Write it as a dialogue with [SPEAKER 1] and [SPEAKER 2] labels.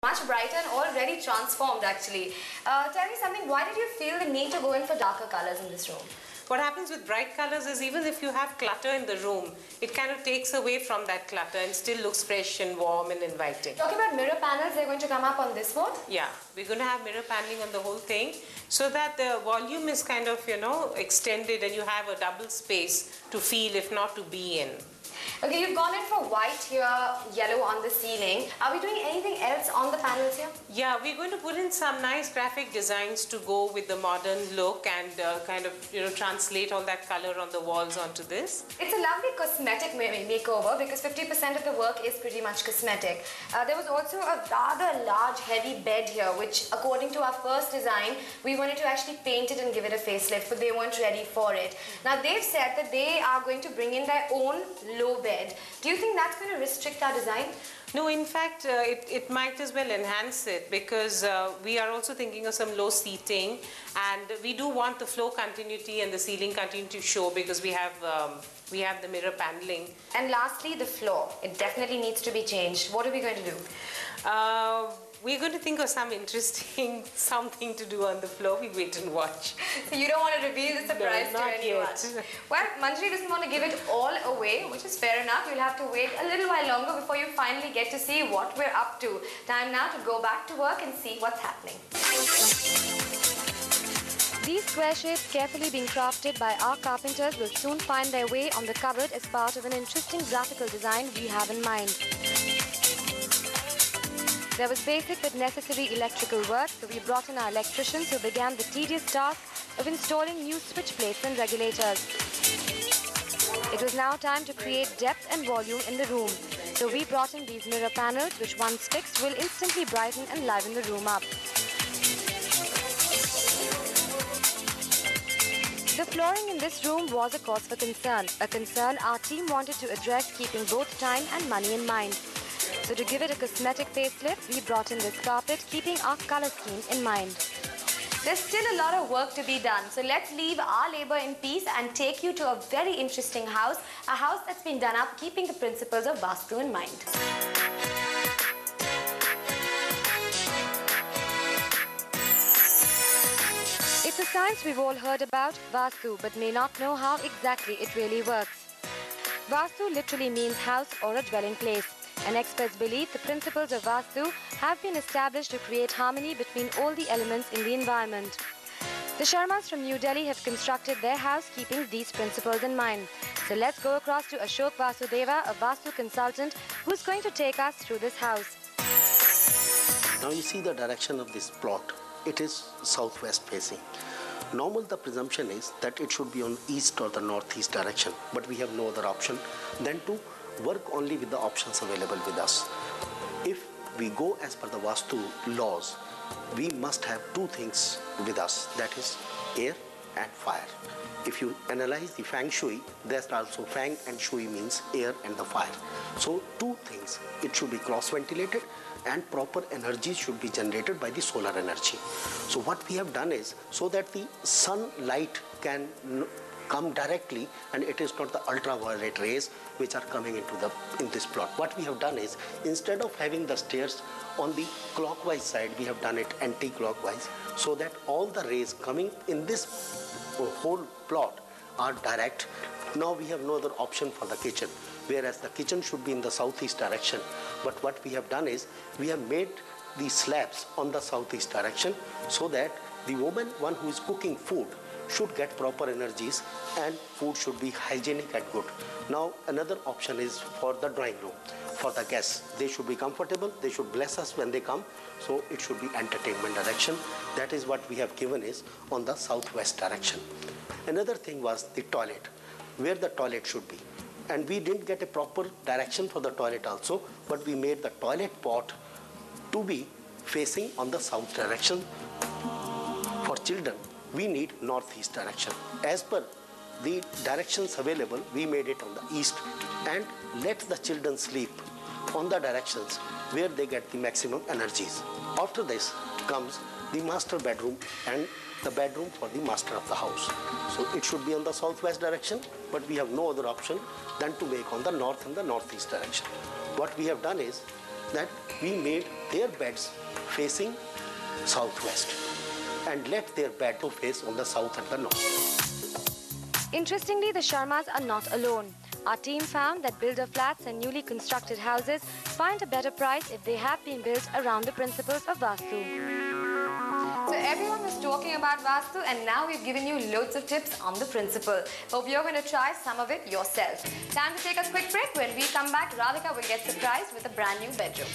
[SPEAKER 1] Much brighter and already transformed actually. Tell me something, why did you feel the need to go in for darker colors in this room?
[SPEAKER 2] What happens with bright colors is even if you have clutter in the room, it kind of takes away from that clutter and still looks fresh and warm and inviting.
[SPEAKER 1] Talking about mirror panels, they're going to come up on this wall?
[SPEAKER 2] Yeah, we're going to have mirror paneling on the whole thing so that the volume is kind of, extended and you have a double space to feel, if not to be in.
[SPEAKER 1] Okay, you've gone in for white here, yellow on the ceiling. Are we doing anything else on the panels here?
[SPEAKER 2] Yeah, we're going to put in some nice graphic designs to go with the modern look and translate all that color on the walls onto this.
[SPEAKER 1] It's a lovely cosmetic makeover because 50% of the work is pretty much cosmetic. There was also a rather large heavy bed here which, according to our first design, we wanted to actually paint it and give it a facelift, but they weren't ready for it. Now they've said that they are going to bring in their own low bed. Do you think that's going to restrict our design?
[SPEAKER 2] No, in fact, it might as well enhance it because we are also thinking of some low seating, and we do want the floor continuity and the ceiling continuity to show because we have the mirror paneling.
[SPEAKER 1] And lastly, the floor. It definitely needs to be changed. What are we going to do?
[SPEAKER 2] We're going to think of some interesting something to do on the floor. We wait and watch.
[SPEAKER 1] So you don't want to reveal the surprise
[SPEAKER 2] to
[SPEAKER 1] anyone?
[SPEAKER 2] Yet.
[SPEAKER 1] Well, Manjari doesn't want to give it all away, which is fair enough. You'll have to wait a little while longer before you finally get to see what we're up to. Time now to go back to work and see what's happening. These square shapes carefully being crafted by our carpenters will soon find their way on the cupboard as part of an interesting graphical design we have in mind. There was basic but necessary electrical work, so we brought in our electricians who began the tedious task of installing new switch plates and regulators. It was now time to create depth and volume in the room, so we brought in these mirror panels which once fixed will instantly brighten and liven the room up. The flooring in this room was a cause for concern, a concern our team wanted to address keeping both time and money in mind. So to give it a cosmetic facelift, we brought in this carpet, keeping our color schemes in mind. There's still a lot of work to be done, so let's leave our labor in peace and take you to a very interesting house, a house that's been done up keeping the principles of Vastu in mind. It's a science we've all heard about, Vastu, but may not know how exactly it really works. Vastu literally means house or a dwelling place. And experts believe the principles of Vastu have been established to create harmony between all the elements in the environment. The Sharmas from New Delhi have constructed their house keeping these principles in mind. So let's go across to Ashok Vasudeva, a Vastu consultant, who's going to take us through this house.
[SPEAKER 3] Now you see the direction of this plot. It is southwest facing. Normal the presumption is that it should be on east or the northeast direction, but we have no other option than to work only with the options available with us. If we go as per the Vastu laws, we must have two things with us, that is air and fire. If you analyze the Feng Shui, there's also Feng and Shui means air and the fire. So two things, it should be cross-ventilated and proper energy should be generated by the solar energy. So what we have done is, so that the sunlight can come directly and it is not the ultraviolet rays which are coming in this plot. What we have done is, instead of having the stairs on the clockwise side, we have done it anti-clockwise, so that all the rays coming in this whole plot are direct. Now we have no other option for the kitchen, whereas the kitchen should be in the southeast direction. But what we have done is, we have made the slabs on the southeast direction so that the woman, one who is cooking food, should get proper energies and food should be hygienic and good. Now another option is for the drawing room. For the guests, they should be comfortable, they should bless us when they come, so it should be entertainment direction. That is what we have given is on the southwest direction. Another thing was the toilet, where the toilet should be. And we didn't get a proper direction for the toilet also, but we made the toilet pot to be facing on the south direction. For children, we need northeast direction. As per the directions available, we made it on the east and let the children sleep on the directions where they get the maximum energies. After this comes the master bedroom and the bedroom for the master of the house. So it should be on the southwest direction, but we have no other option than to make on the north and the northeast direction. What we have done is, that we made their beds facing southwest and let their bed to face on the south and the north.
[SPEAKER 1] Interestingly, the Sharmas are not alone. Our team found that builder flats and newly constructed houses find a better price if they have been built around the principles of Vastu.
[SPEAKER 4] So everyone was talking about Vastu, and now we've given you loads of tips on the principle. Hope you're going to try some of it yourself. Time to take a quick break. When we come back, Radhika will get surprised with a brand new bedroom.